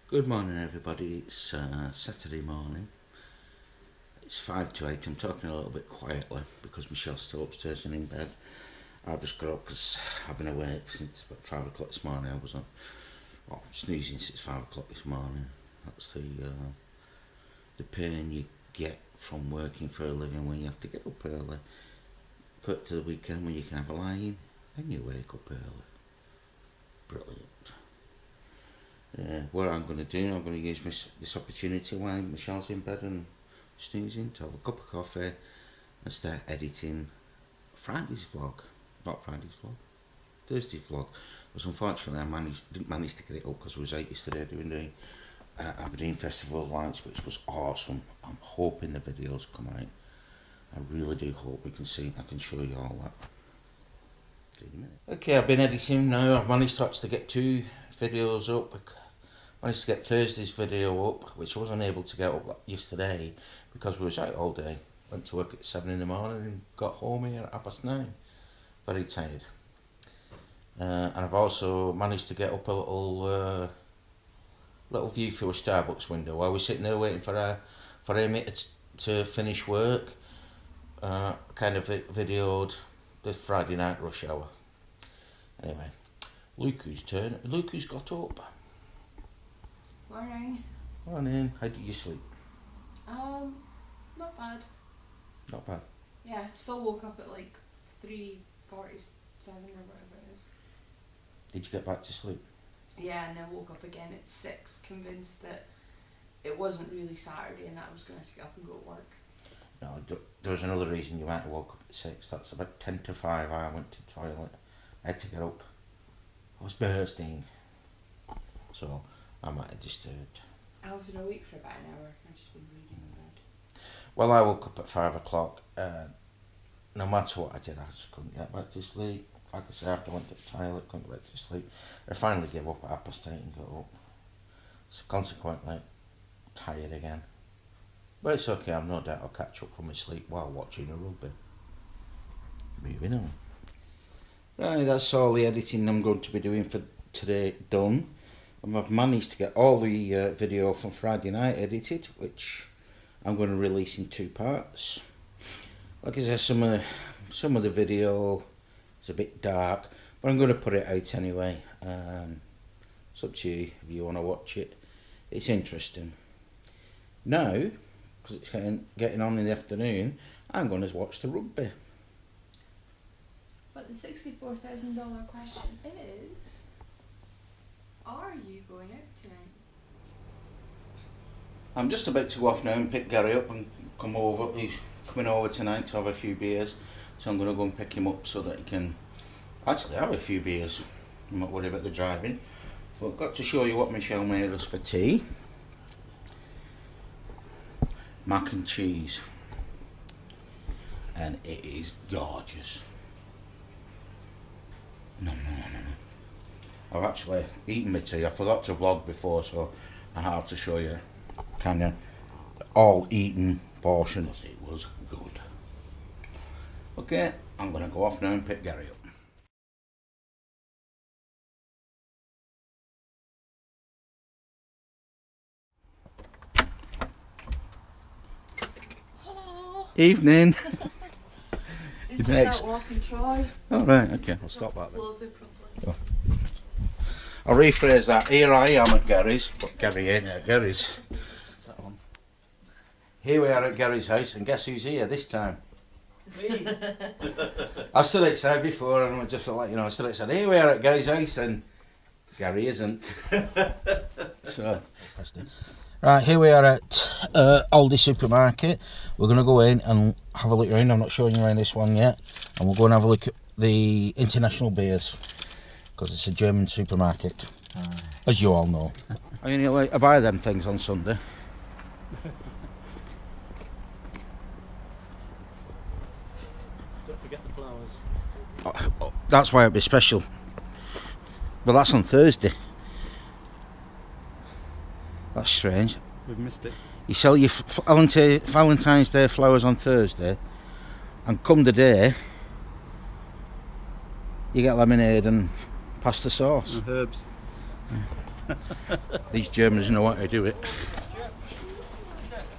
Good morning everybody, it's Saturday morning, it's 5 to 8, I'm talking a little bit quietly because Michelle's still upstairs and in bed. I've just got up because I've been awake since about 5 o'clock this morning. I was snoozing since 5 o'clock this morning. That's the pain you get from working for a living when you have to get up early. Cut to the weekend when you can have a lie in and you wake up early. Brilliant. What I'm going to do, I'm going to use this opportunity while Michelle's in bed and snoozing to have a cup of coffee and start editing Thursday's vlog, because unfortunately I didn't manage to get it up because I was out yesterday doing the Aberdeen Festival of Lights, which was awesome. I'm hoping the videos come out. I really do hope I can show you all that. Okay, I've been editing now. I've managed to actually get 2 videos up. I managed to get Thursday's video up, which I wasn't able to get up yesterday because we was out all day. Went to work at 7 in the morning and got home here at 9:30. Very tired. And I've also managed to get up a little view through a Starbucks window while we're sitting there waiting for Amy to finish work. Kind of videoed the Friday night rush hour. Anyway, Luku's turn. Luku's got up. Morning. Morning. How did you sleep? Not bad. Not bad. Yeah, still woke up at like 3:47 or whatever it is. Did you get back to sleep? Yeah, and then woke up again at 6, convinced that it wasn't really Saturday and that I was going to have to get up and go to work. No, there was another reason you might have woke up at 6. That's about 10 to 5 I went to the toilet. I had to get up. I was bursting. So I might have disturbed. I was awake for about an hour. I've just been reading in bed. Well, I woke up at 5 o'clock. No matter what I did, I just couldn't get back to sleep. Like I say, after I went to the toilet, couldn't get back to sleep. I finally gave up at 8:30 and got up. So consequently, tired again. But it's okay, I've no doubt I'll catch up on my sleep while watching the rugby. Moving on. Right, that's all the editing I'm going to be doing for today done. And I've managed to get all the video from Friday night edited, which I'm going to release in 2 parts. Like I said, some of the video is a bit dark, but I'm going to put it out anyway. It's up to you if you want to watch it. It's interesting. Now, because it's getting on in the afternoon, I'm going to watch the rugby. But the $64,000 question is, are you going out tonight? I'm just about to go off now and pick Gary up and come over. He's coming over tonight to have a few beers, so I'm going to go and pick him up so that he can actually have a few beers. I'm not worried about the driving. But I've got to show you what Michelle made us for tea. Mac and cheese, and it is gorgeous. No. I've actually eaten my tea. I forgot to vlog before, so I have to show you kind of all eaten portions. It was good. Okay, I'm gonna go off now and pick Gary up. Evening. He's just out walking, Troy. Oh right, okay, I'll stop that then. Close it properly. Oh. I'll rephrase that. Here I am at Gary's, but Gary ain't at Gary's. Is that on? Here we are at Gary's house, and guess who's here this time? Me. I've said it said before, and I just felt like, I said it said, here we are at Gary's house, and Gary isn't. So, right, here we are at Aldi supermarket. We're going to go in and have a look around. I'm not showing you around this one yet. And we'll go and have a look at the international beers, because it's a German supermarket, as you all know. I buy them things on Sunday. Don't forget the flowers. Oh, that's why it'd be special. But that's on Thursday. That's strange. We've missed it. You sell your Valentine's Day flowers on Thursday, and come the day, you get lemonade and pasta sauce. And herbs. These Germans know how to do it.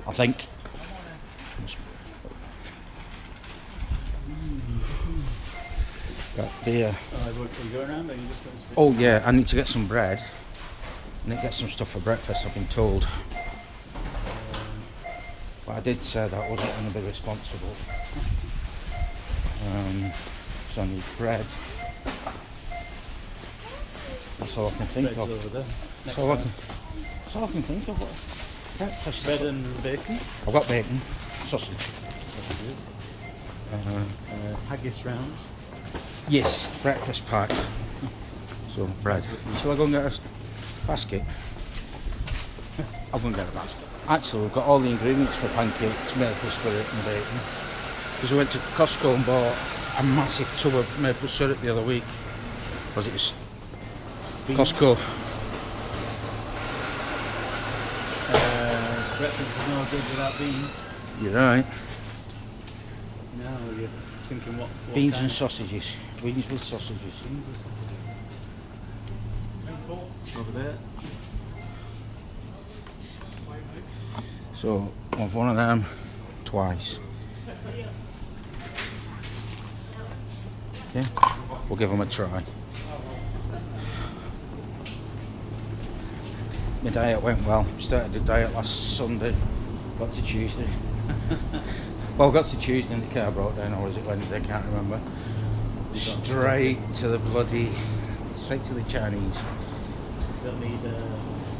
I think. Got beer. Oh yeah, I need to get some bread. I need to get some stuff for breakfast, I've been told. But I did say that I wasn't going to be responsible. So I need bread. That's all I can think of. Over there. That's all I can think of. What breakfast? Bread and bacon. I've got bacon, sausage. Haggis rounds. Yes, breakfast pack. So bread. Shall I go and get a basket? I'll go and get a basket. Actually, we've got all the ingredients for pancakes, maple syrup and bacon. Because we went to Costco and bought a massive tub of maple syrup the other week. Because it was Costco. Breakfast is no good without beans. You're right. No, you're thinking what Beans kind? and sausages. Beans with sausages. Beans with sausages. Over there. So, I've one of them twice. Okay, we'll give them a try. My diet went well. Started the diet last Sunday, got to Tuesday. Well, got to Tuesday and the car broke down, or was it Wednesday? I can't remember. Straight to the Chinese.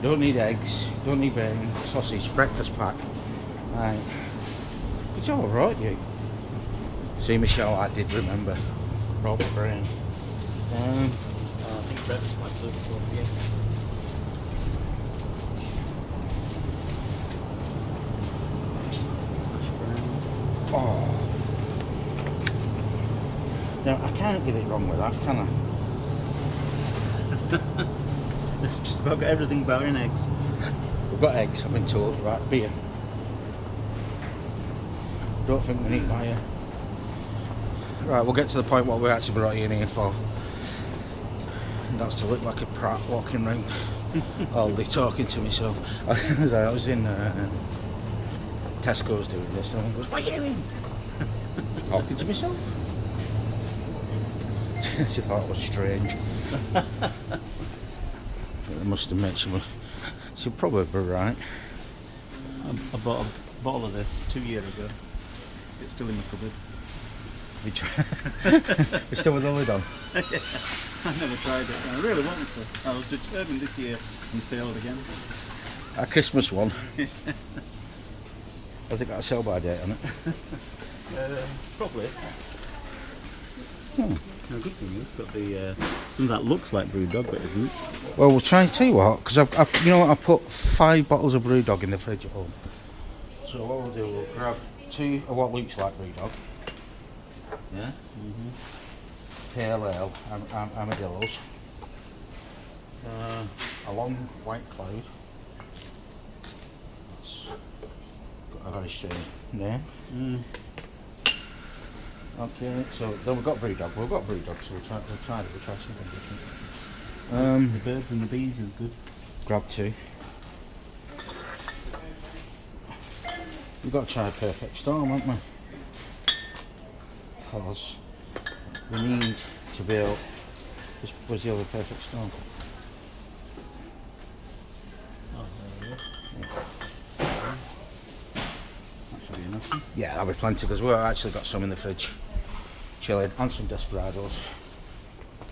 Don't need eggs, don't need bacon, sausage, breakfast pack. Right. It's alright, you. See, Michelle, I did remember. Broke my brain. I think breakfast pack's over for you. Oh. Now, I can't get it wrong with that, can I? It's just about got everything about in eggs. We've got eggs, I've been told. Right, beer. Don't think we need beer. Right, we'll get to the point what we actually brought you in here for. And that's to look like a prat walking around all day talking to myself. As I was in Tesco's doing this, and I goes, "What are you doing?" Talking to myself. She thought it was strange. I must admit, she'll probably be right. I bought a bottle of this 2 years ago. It's still in the cupboard. You're still with the lid on? I never tried it. I really wanted to. I was determined this year and failed again. A Christmas one. Has it got a sell-by date on it? Probably. No, good thing is, got the some that looks like Brewdog, but isn't. Well, we'll try and tell you what, because you know what, I put 5 bottles of Brewdog in the fridge at home. So what we'll do, we'll grab 2 of what looks like Brewdog. Yeah. Pale ale, armadillos. A long white cloud. That's got a very strange name. Okay, so then we've got Brewdog. We've got Brewdog, so we'll try something different. The birds and the bees is good. Grab 2. We've got to try a perfect storm, haven't we? Because we need to be able. Where's the other perfect storm? Oh, there we go. That should be enough. Yeah, that'll be plenty because we've actually got some in the fridge. Chilling, and some Desperados.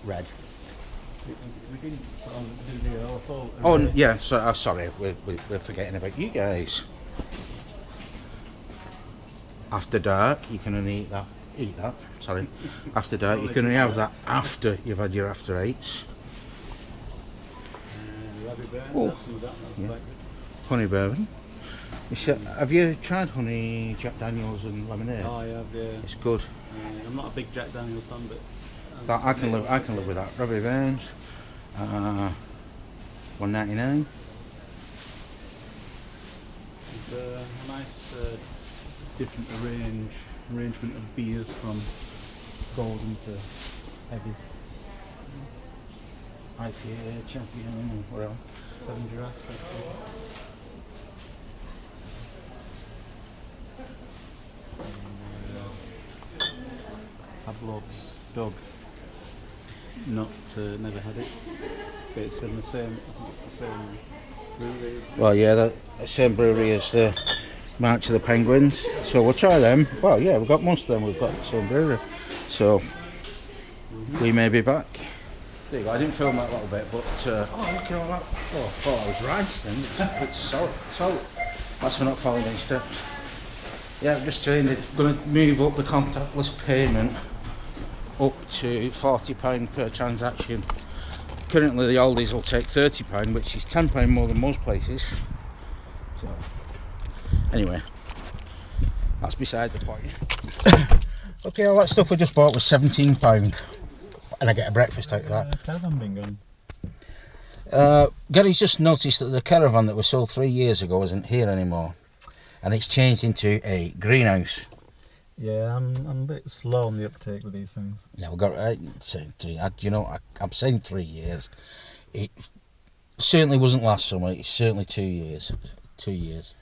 Red. We didn't sort of do the awful. Oh, yeah, so, sorry, we're forgetting about you guys. After dark, you can only eat that, sorry. After dark, you can only have that after you've had your after 8s. Oh, Some of that, yeah. quite good. Honey bourbon. Have you tried honey Jack Daniels and lemonade? Oh, yeah, It's good. I'm not a big Jack Daniels fan, but I can live with that. Robbie Burns, $1.99. it's a nice different arrangement of beers from golden to heavy. IPA champion, or whatever. 7 giraffes. Pavlov's dog. Not, never had it. But it's in the same, I think it's the same brewery. Well, yeah, the same brewery as the March of the Penguins. So we'll try them. Well, yeah, we've got most of them. We've got the same brewery. So we may be back. There you go. I didn't film that little bit, but oh, look at all that. Oh, I thought that was rice then. It's salt. That's for not following any steps. Yeah, I'm just saying they're going to move up the contactless payment up to £40 per transaction. Currently the oldies will take £30, which is £10 more than most places. So anyway, that's beside the point. Okay, all that stuff we just bought was £17, and I get a breakfast out of that. Caravan been gone. Gary's just noticed that the caravan that was sold 3 years ago isn't here anymore, and it's changed into a greenhouse. Yeah, I'm a bit slow on the uptake with these things. Yeah, we've got saying 3. I'm saying 3 years. It certainly wasn't last summer. It's certainly 2 years. 2 years.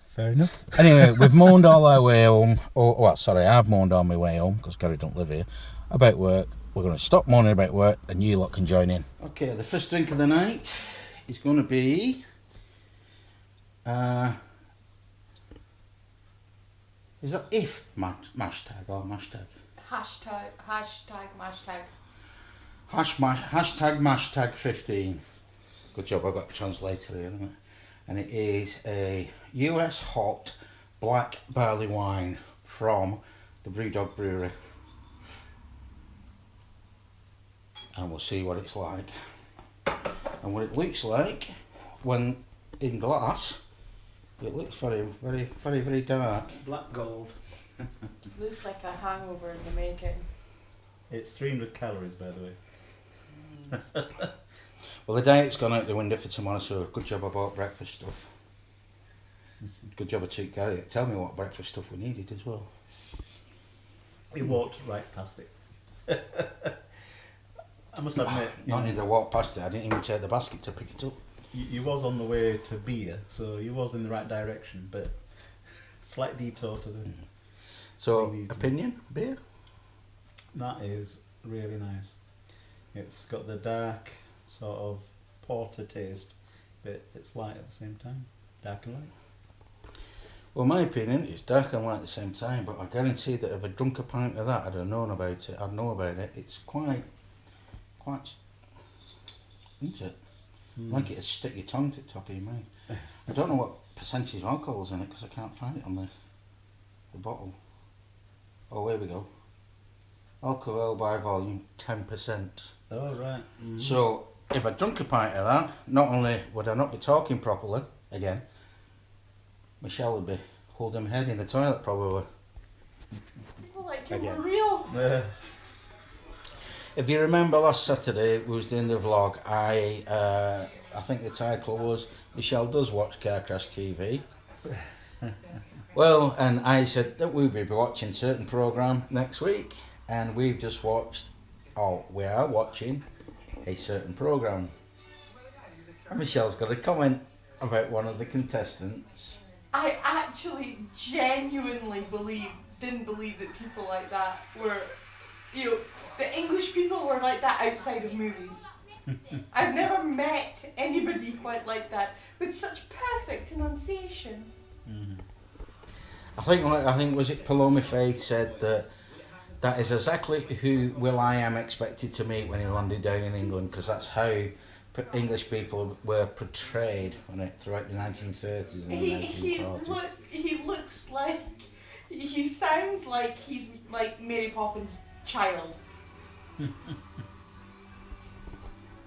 Fair enough. Anyway, we've moaned all our way home. I've moaned on my way home because Gary don't live here. About work. We're going to stop moaning about work, and you lot can join in. Okay, the first drink of the night is going to be. Is that if mashtag or mashtag? Hashtag. Hashtag mashtag 15. Good job, I've got a translator here, haven't I? And it is a US hot black barley wine from the Brewdog Brewery. And we'll see what it's like. And what it looks like when in glass, it looks very dark. Black gold. Looks like a hangover in the making. It's 300 calories, by the way. Well, the diet's gone out the window for tomorrow, so good job I bought breakfast stuff. Good job I took Gary. Tell me what breakfast stuff we needed as well. He walked right past it. I must admit, Not need to walk past it. I didn't even take the basket to pick it up. You was on the way to beer, so you was in the right direction, but slight detour to the... So, opinion, beer? That is really nice. It's got the dark sort of porter taste, but it's light at the same time. Dark and light. Well, my opinion, it's dark and light at the same time, but I guarantee that if I drunk a pint of that, I'd have known about it. I'd know about it. It's quite, isn't it? Like it'd stick your tongue to the top of your mouth. I don't know what percentage of alcohol's in it because I can't find it on the bottle. Oh, here we go. Alcohol by volume, 10%. Oh, right. So, if I drunk a pint of that, not only would I not be talking properly, again, Michelle would be holding my head in the toilet probably. People like it were real. If you remember last Saturday, we was doing the vlog, I think the title was, Michelle does watch Car Crash TV. Well, and I said that we will be watching a certain programme next week, and we've just watched, we are watching a certain programme. And Michelle's got a comment about one of the contestants. I actually genuinely didn't believe that people like that were, the English people were like that outside of movies. I've never met anybody quite like that, with such perfect enunciation. I think was it Paloma Faith said that is exactly who Will.i.am expected to meet when he landed down in England, because that's how English people were portrayed throughout the 1930s and the 1940s. He sounds like he's like Mary Poppins' child.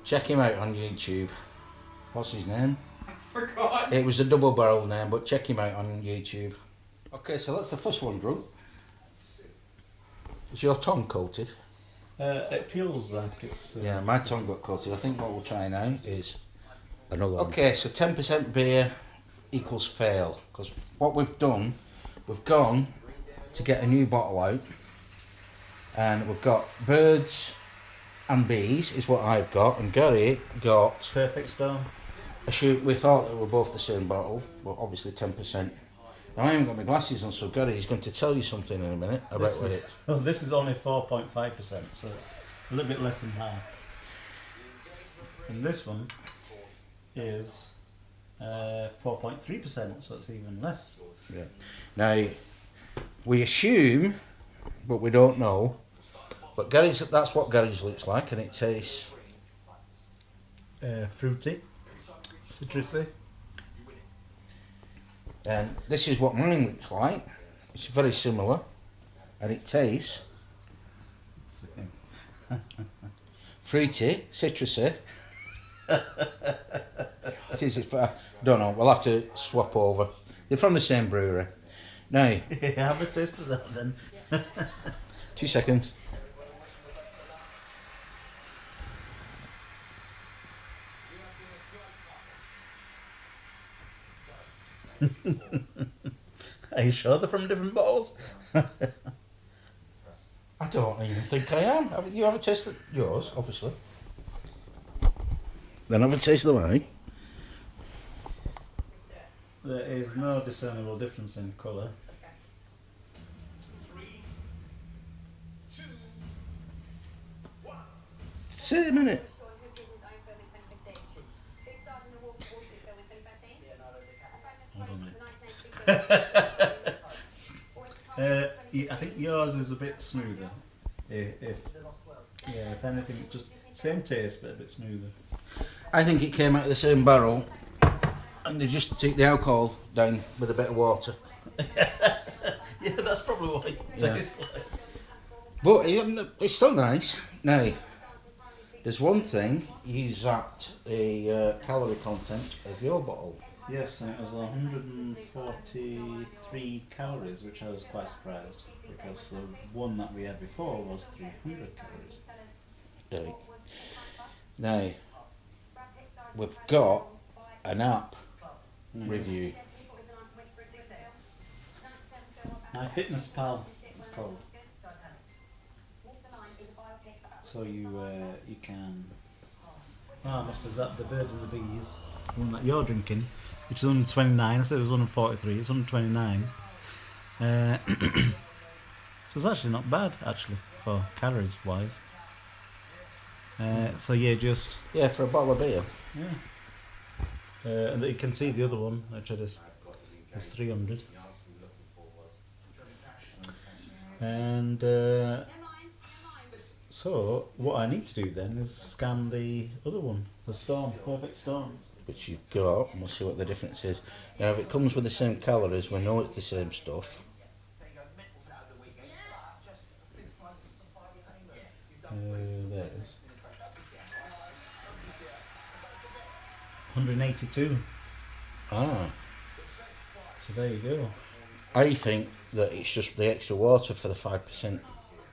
Check him out on YouTube. What's his name? I forgot. It was a double-barreled name, but check him out on YouTube. Okay, so that's the first one, Drew. Is your tongue coated? It feels like it's... Yeah, my tongue got coated. I think what we'll try now is another one. Okay, so 10% beer equals fail. Because what we've done, we've gone to get a new bottle out. And we've got birds, and B's is what I've got, and Gary got Perfect Storm. a shoot. We thought they were both the same bottle, but obviously 10%. Now I haven't got my glasses on, so Gary's going to tell you something in a minute about what it. Well, this is only 4.5%, so it's a little bit less than half. And this one is 4.3%, so it's even less. Yeah. Now we assume, but we don't know. But that's what Gary's looks like, and it tastes Fruity, citrusy. And this is what mine looks like. It's very similar, and it tastes fruity, citrusy. It is. Don't know. We'll have to swap over. They're from the same brewery. Now, Have a taste of that then. 2 seconds. Are you sure they're from different bottles? I don't even think I am. You have a taste of yours, obviously. Then have a taste of mine. There is no discernible difference in colour. Same minute. I think yours is a bit smoother. If anything, it's just same taste but a bit smoother. I think it came out of the same barrel, and they just took the alcohol down with a bit of water. Yeah, that's probably what it tastes like. But it's still nice. Now, there's one thing, is that the calorie content of your bottle. Yes, and it was 143 calories, which I was quite surprised, because the one that we had before was 300 calories. Right. Now, we've got an app review. MyFitnessPal, it's called. So you can. Oh, I must have zapped the birds and the bees. The one that you're drinking, which is 129. I said it was 143. It's 129. So it's actually not bad, actually, for calories wise. So yeah, just Yeah, for a bottle of beer. yeah. And you can see the other one, which is 300. And so what I need to do then is scan the other one, the Storm, Perfect Storm. Which you've got, and we'll see what the difference is. Now, if it comes with the same calories, we know it's the same stuff. There it is. 182. Ah, So there you go. I think that it's just the extra water for the 5%,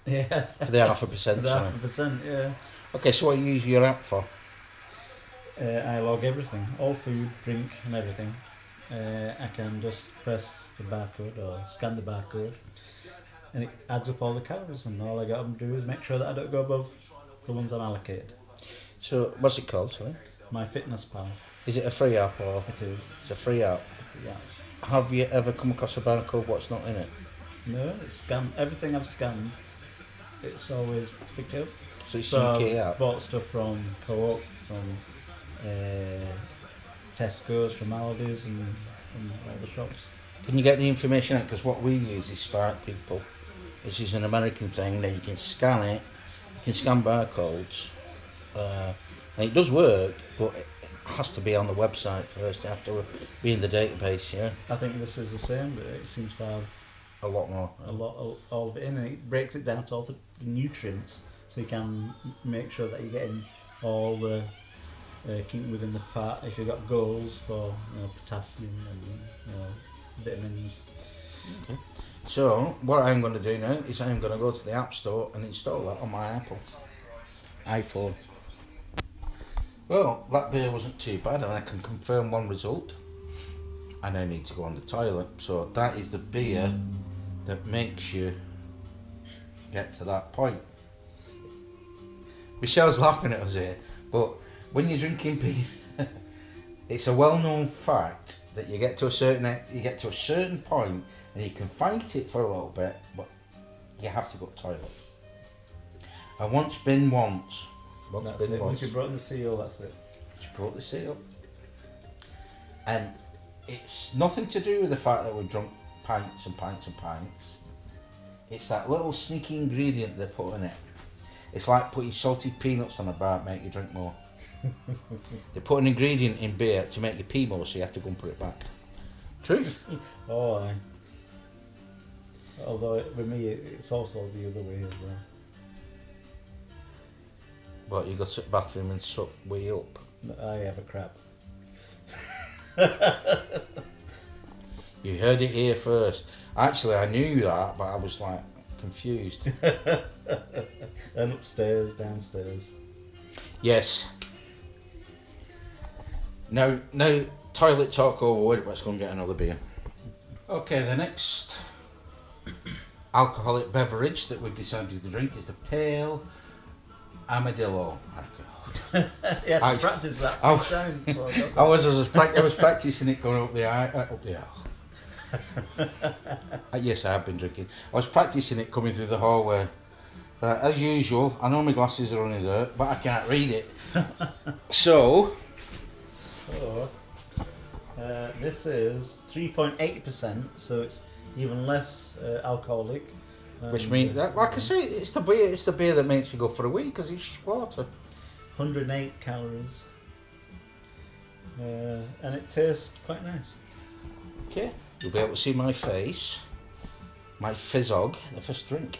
Yeah. for the 0.5%. The Sorry. 0.5%, yeah. Okay, so what you use your app for? I log everything, all food, drink, and everything. I can just press the barcode or scan the barcode, and it adds up all the calories. And all I got to do is make sure that I don't go above the ones I'm allocated. So, what's it called? Sorry. MyFitnessPal. Is it a free app or? It is. It's a free app. Yeah. Have you ever come across a barcode what's not in it? No, it's scanned. Everything I've scanned, it's always picked up. So it's So UK I've app. bought stuff from Co-op, from Tesco's, from Aldi's, and all the shops. Can you get the information out? Because what we use is Spark People. This is an American thing. Then you can scan it. You can scan barcodes. And it does work, but it has to be on the website first. It has to be in the database. Yeah, I think this is the same, but it seems to have a lot more. a lot, all of it in, and it breaks it down to all the nutrients, so you can make sure that you're getting all the keeping within the fat. If you've got goals for potassium and vitamins. Okay. So what I'm going to do now is I'm going to go to the App Store and install that on my iPhone. Well, that beer wasn't too bad, and I can confirm one result. I now need to go on the toilet. So that is the beer that makes you get to that point. Michelle's laughing at us here, but when you're drinking beer, it's a well-known fact that you get to a certain point and you can fight it for a little bit, but you have to go to the toilet. I once been once. That's it. Once you broke the seal, that's it. She broke the seal. And it's nothing to do with the fact that we've drunk pints and pints and pints. It's that little sneaky ingredient they put in it. It's like putting salted peanuts on a bar to make you drink more. They put an ingredient in beer to make you pee more, so you have to go and put it back. Truth. Oh, aye. Although with me, it's also the other way as well. But you go to the bathroom and suck way up. I have a crap. You heard it here first. Actually, I knew that, but I was like confused. And upstairs, downstairs. Yes. No toilet talk over. Let's go and get another beer. Okay, the next alcoholic beverage that we've decided to drink is the pale Armadillo. Yeah, I practice that. I was practicing it going up the aisle. Yes, I have been drinking. I was practicing it coming through the hallway. As usual, I know my glasses are only there, but I can't read it. So, this is 3.8%, so it's even less alcoholic. Which means, like I say, it's the beer that makes you go for a week because it's just water. 108 calories, and it tastes quite nice. Okay, you'll be able to see my face, my fizzog, the first drink.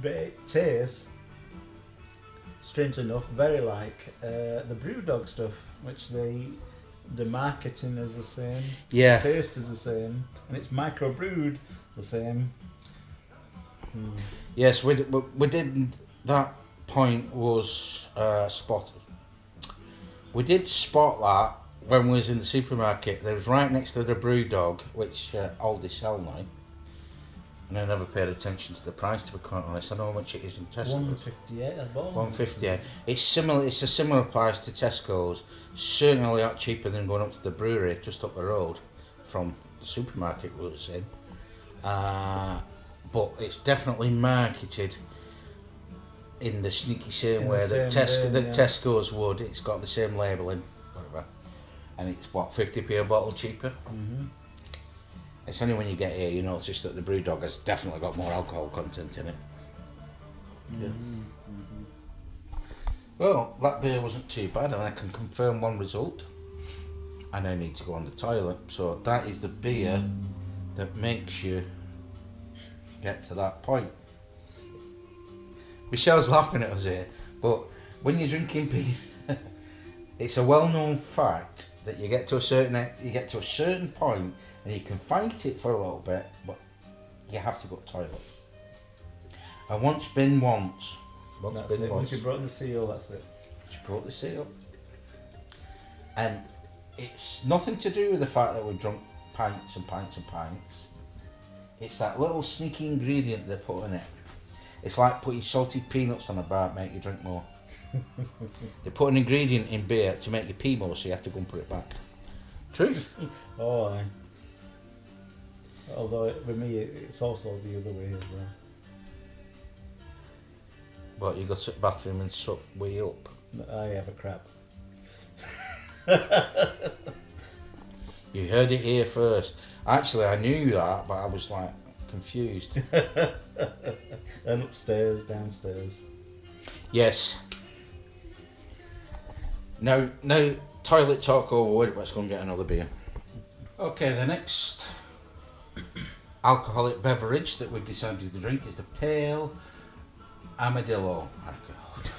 But it tastes, strangely enough, very like the Brewdog stuff, which the marketing is the same, Yeah. the taste is the same, and it's microbrewed the same. Yes, we did. That point was spotted. We did spot that when we was in the supermarket. There was right next to the Brewdog, which Aldi sell now. And I never paid attention to the price, to be quite honest. I know how much it is in Tesco's. $1.58. $1.58. It's similar. It's a similar price to Tesco's. Certainly a lot cheaper than going up to the brewery just up the road from the supermarket we was in. But it's definitely marketed in the sneaky same way that Tesco's would. It's got the same labelling, whatever, and it's what, 50p a bottle cheaper. Mm-hmm. It's only when you get here you notice that the Brewdog has definitely got more alcohol content in it. Yeah. Mm-hmm. Well, that beer wasn't too bad, and I can confirm one result. I now need to go on the toilet, so that is the beer that makes you get to that point. Michelle's laughing at us here, but when you're drinking beer, it's a well-known fact that you get to a certain point and you can fight it for a little bit, but you have to go to the toilet. I once been once. That's it. Once you broke the seal, that's it. She broke the seal. And it's nothing to do with the fact that we've drunk pints and pints and pints. It's that little sneaky ingredient they put in it. It's like putting salted peanuts on a bar to make you drink more. They put an ingredient in beer to make you pee more, so you have to go and put it back. Truth. Oh, aye. Although with me, it's also the other way as well. But you go to the bathroom and suck way up. I have a crap. You heard it here first. Actually, I knew that, but I was like confused. And upstairs, downstairs. Yes. No toilet talk over. Let's go and get another beer. Okay, the next alcoholic beverage that we've decided to drink is the pale Armadillo.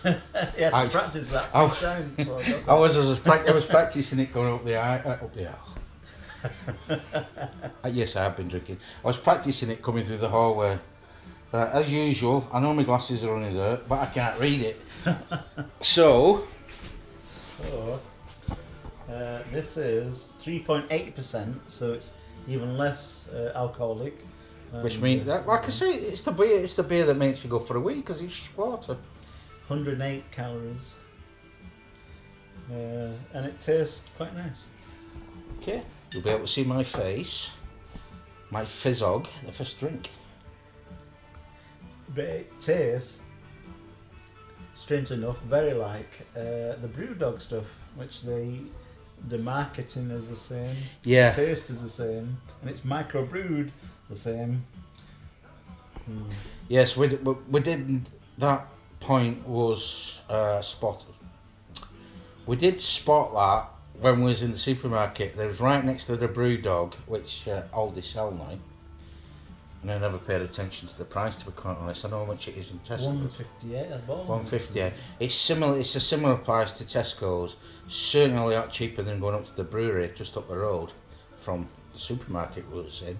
Yeah, I practice that. I was practicing it going up the aisle. Yes, I have been drinking. I was practicing it coming through the hallway. As usual, I know my glasses are only there, but I can't read it. So, this is 3.8%, so it's even less alcoholic. which means, like I say, it's the beer that makes you go for a week because it's just water. 108 calories. And it tastes quite nice. Okay, you'll be able to see my face, my fizzog, the first drink. But it tastes, strangely enough, very like the Brewdog stuff, which the marketing is the same, Yeah. the taste is the same, and it's microbrewed the same. Yes, we did. That point was spotted. We did spot that when we was in the supermarket. It was right next to the Brewdog, which Aldi sell now. And I never paid attention to the price, to be quite honest. I know how much it is in Tesco's. $1.58 a bottle. $1.58. It's similar. It's a similar price to Tesco's. Certainly a lot cheaper than going up to the brewery just up the road from the supermarket we was in.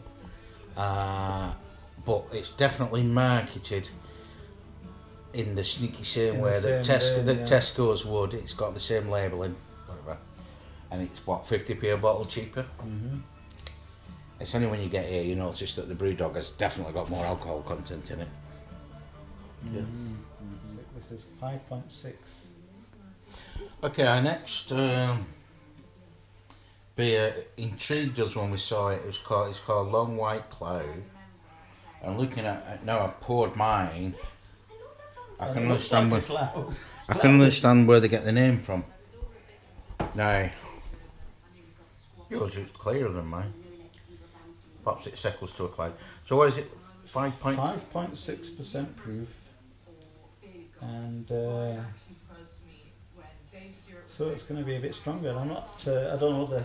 But it's definitely marketed in the sneaky same way that Tesco's would. It's got the same labelling, whatever, and it's what, 50p a bottle cheaper. Mm-hmm. It's only when you get here you notice that the Brewdog has definitely got more alcohol content in it. Mm-hmm. Yeah. This is 5.6. Okay, our next beer intrigued us when we saw it. It's called Long White Cloud. And looking at it now, I poured mine. I can understand where they get the name from. Now, yours is clearer than mine. Perhaps it settles to a cloud. So what is it? 5.6% proof, and so it's going to be a bit stronger. I'm not. I don't know what the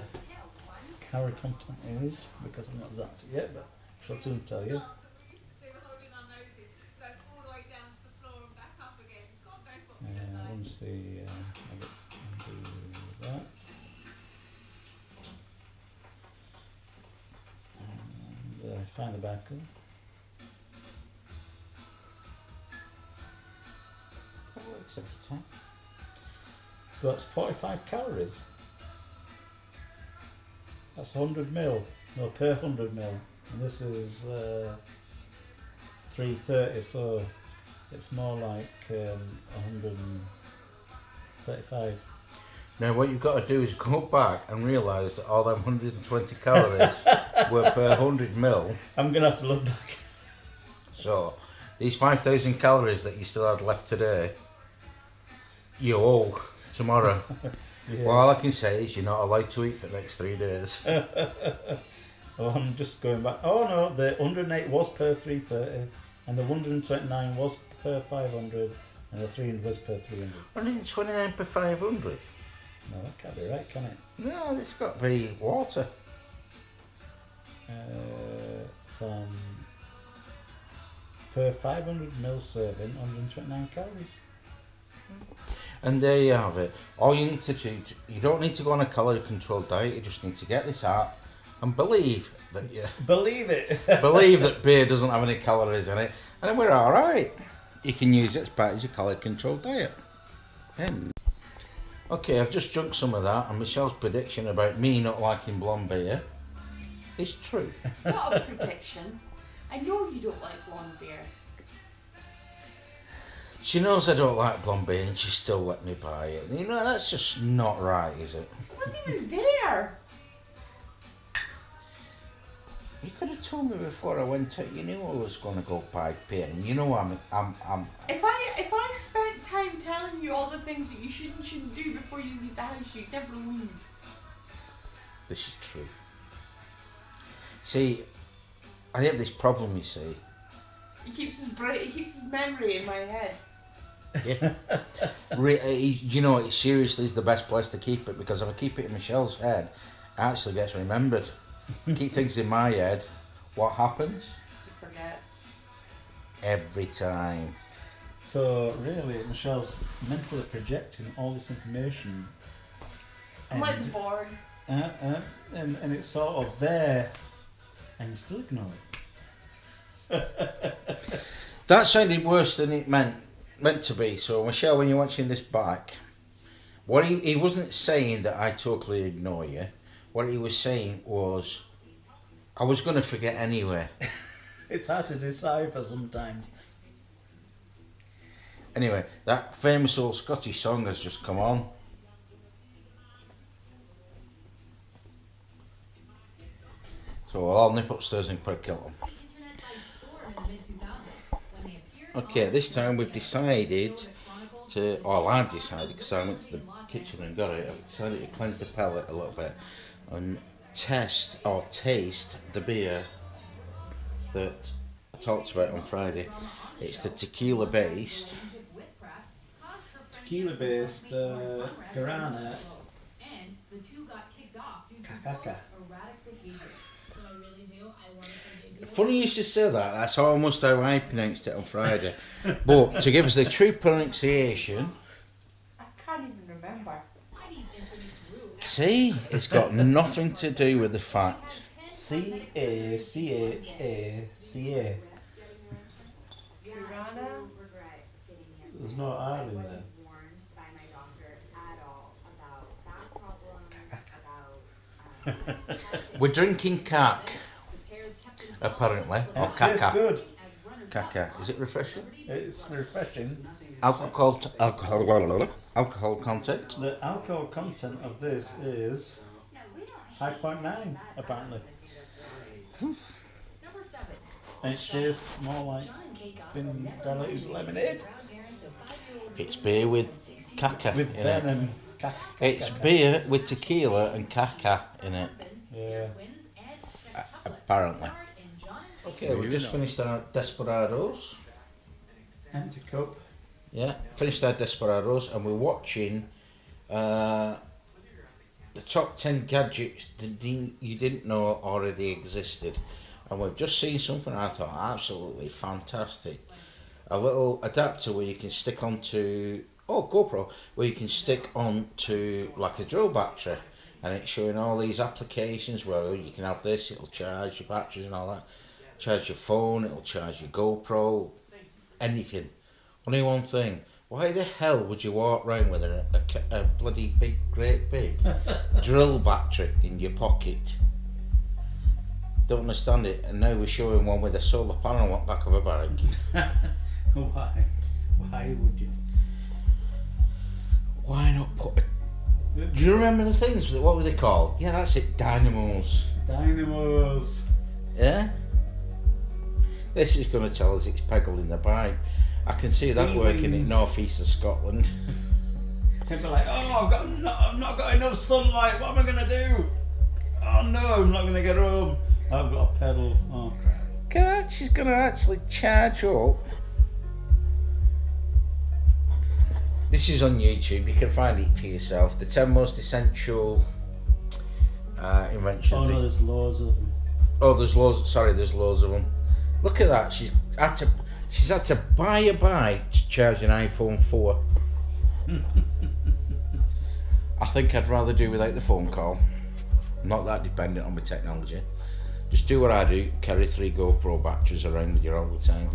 calorie content is because I'm not zapped it yet, but I shall soon tell you. Once I do that. And find the barcode. That works every time. So that's 45 calories. That's 100 ml. No, per 100 ml. And this is 330, so it's more like 135. Now what you've got to do is go back and realise that all them 120 calories were per 100 ml. I'm going to have to look back. So these 5,000 calories that you still had left today, you owe tomorrow. Yeah. Well, all I can say is you're not allowed to eat for the next 3 days. Oh, I'm just going back. Oh no, the 108 was per 330 and the 129 was per 500 and the 300 was per 300. 129 per 500? No, that can't be right, can it? No, it's got to be water. Per 500 ml serving, 129 calories. And there you have it. All you need to do, you don't need to go on a calorie controlled diet, you just need to get this out and believe that Believe it! believe that beer doesn't have any calories in it, and then we're alright. You can use it as part of your calorie controlled diet. Okay, I've just drunk some of that, and Michelle's prediction about me not liking blonde beer is true. It's not a prediction. I know you don't like blonde beer. She knows I don't like blonde beer, and she still let me buy it. You know, that's just not right, is it? It wasn't even there. You could have told me before I went out. You knew I was going to go buy beer, and you know I'm. If I spent time telling you all the things that you shouldn't do before you leave the house, you'd never leave. This is true. See, I have this problem. You see. He keeps his memory in my head. Yeah. You know, it seriously is the best place to keep it, because if I keep it in Michelle's head, it actually gets remembered. Keep things in my head, what happens? He forgets. Every time. So really, Michelle's mentally projecting all this information. I'm like the Borg. And it's sort of there, and you still ignore it. That sounded worse than it meant to be. So Michelle, when you're watching this back, what he wasn't saying that I totally ignore you. What he was saying was, I was going to forget anyway. It's hard to decipher sometimes. Anyway, that famous old Scottish song has just come on. So I'll nip upstairs and quick kill them. Okay, this time we've decided to, or I decided, because I went to the kitchen and got it, I've decided to cleanse the palate a little bit and taste the beer that I talked about on Friday. It's the tequila based Guarana Kakaka. Funny you should say that, that's almost how I pronounced it on Friday. But to give us the true pronunciation, I can't even remember. see, it's got nothing to do with the fact. Cachaca. Piranha. There's no R in there. We're drinking cack, apparently, or It tastes caca. good. Caca. Is it refreshing? It's refreshing. Alcohol content. The alcohol content of this is 5.9 apparently. And it tastes more like thin diluted lemonade It's beer with caca with in it. venom. It's beer with tequila and caca in it, Yeah. apparently. Okay, we just finished our Desperados. Empty cup. Yeah, finished our Desperados, and we're watching the top 10 gadgets that you didn't know already existed. And we've just seen something I thought absolutely fantastic. A little adapter where you can stick onto, GoPro, where you can stick onto like a drill battery. And it's showing all these applications where you can have this, it'll charge your batteries and all that. Charge your phone, it'll charge your GoPro, anything. Only one thing, why the hell would you walk around with a bloody great big drill battery in your pocket? Don't understand it. And now we're showing one with a solar panel on the back of a bike. Why? Why would you? Why not put a... Do you remember the things? What were they called? Yeah, that's it, dynamos. Dynamos. Yeah? This is going to tell us it's pegged in the bike. I can see that working in northeast of Scotland. They'd be like, I've not got enough sunlight, what am I going to do? Oh no, I'm not going to get home. I've got a pedal. Oh crap. She's going to actually charge up. This is on YouTube, you can find it for yourself. The 10 most essential inventions. Oh no, there's loads of them. Oh, there's loads of them. Look at that, she's had to buy a bike to charge an iPhone 4. I think I'd rather do without the phone call. I'm not that dependent on my technology. Just do what I do, carry 3 GoPro batteries around with you all the time.